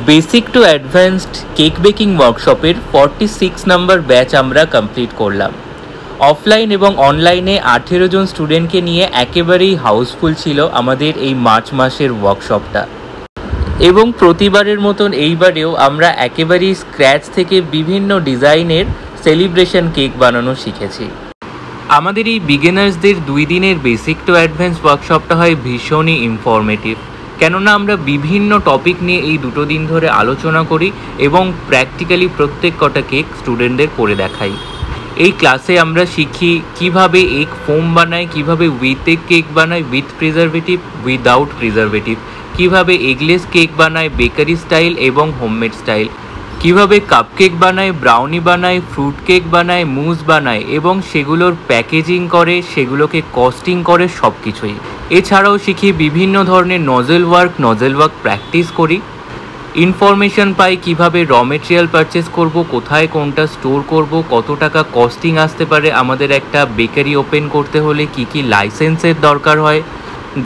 Basic to advanced cake baking ওয়ার্কশপের 46 নম্বর batch আমরা কমপ্লিট করলাম। অফলাইন এবং অনলাইনে 18 জন স্টুডেন্টকে নিয়ে একেবারেই হাউসফুল ছিল আমাদের এই মার্চ মাসের ওয়ার্কশপটা। এবং প্রতিবারের মতন এইবারেও আমরা একেবারেই স্ক্র্যাচ থেকে বিভিন্ন ডিজাইনের সেলিব্রেশন কেক বানানো শিখেছি। আমাদের এই বিগিনার্সদের 2 দিনের বেসিক টু অ্যাডভান্স ওয়ার্কশপটা হয় ভীষণই ইনফরমেটিভ, কেননা আমরা বিভিন্ন টপিক নিয়ে এই 2 দিন ধরে আলোচনা করি এবং প্র্যাকটিক্যালি প্রত্যেক কটা কেক স্টুডেন্টদের করে দেখাই। এই ক্লাসে আমরা শিখি কিভাবে এগ ফোম বানায়, কিভাবে উইথ এগ কেক বানায় উইথ প্রিজারভেটিভ, উইদাউট প্রিজারভেটিভ, কিভাবে এগলেস কেক বানায় বেকারি স্টাইল এবং হোমমেড স্টাইল, কিভাবে কাপকেক বানায়, ব্রাউনি বানায়, ফ্রুট কেক বানায়, মুজ বানায় এবং সেগুলোর প্যাকেজিং করে, সেগুলোকে কস্টিং করে, সব কিছুই। এছাড়াও শিখি বিভিন্ন ধরনের নজেল ওয়ার্ক প্র্যাকটিস করি। ইনফরমেশন পাই কিভাবে র মেটেরিয়াল পারচেস করব, কোথায় কোনটা স্টোর করব, কত টাকা কস্টিং আসতে পারে আমাদের একটা বেকারি ওপেন করতে হলে, কি কি লাইসেন্সের দরকার হয়,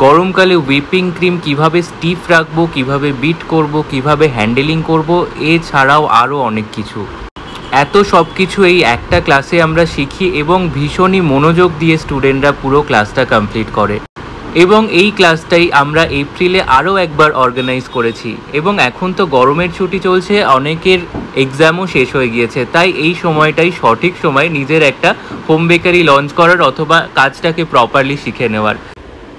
গরমকালে হুইপিং ক্রিম কিভাবে স্টিফ রাখবো, কিভাবে বিট করব, কিভাবে হ্যান্ডেলিং করব, এছাড়াও আরও অনেক কিছু। এত সব কিছু এই একটা ক্লাসে আমরা শিখি এবং ভীষণই মনোযোগ দিয়ে স্টুডেন্টরা পুরো ক্লাসটা কমপ্লিট করে। এবং এই ক্লাসটাই আমরা এপ্রিলে আরও একবার অর্গানাইজ করেছি। এবং এখন তো গরমের ছুটি চলছে, অনেকের এক্সামও শেষ হয়ে গিয়েছে, তাই এই সময়টাই সঠিক সময় নিজের একটা হোম বেকারি লঞ্চ করার অথবা কাজটাকে প্রপারলি শিখে নেওয়ার।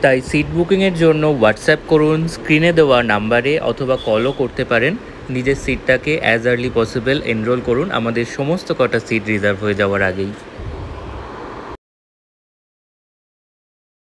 তাই সিট বুকিংয়ের জন্য হোয়াটসঅ্যাপ করুন স্ক্রিনে দেওয়া নাম্বারে, অথবা কলও করতে পারেন। নিজের সিটটাকে অ্যাজ আর্লি পসিবল এনরোল করুন, আমাদের সমস্ত কটা সিট রিজার্ভ হয়ে যাওয়ার আগেই।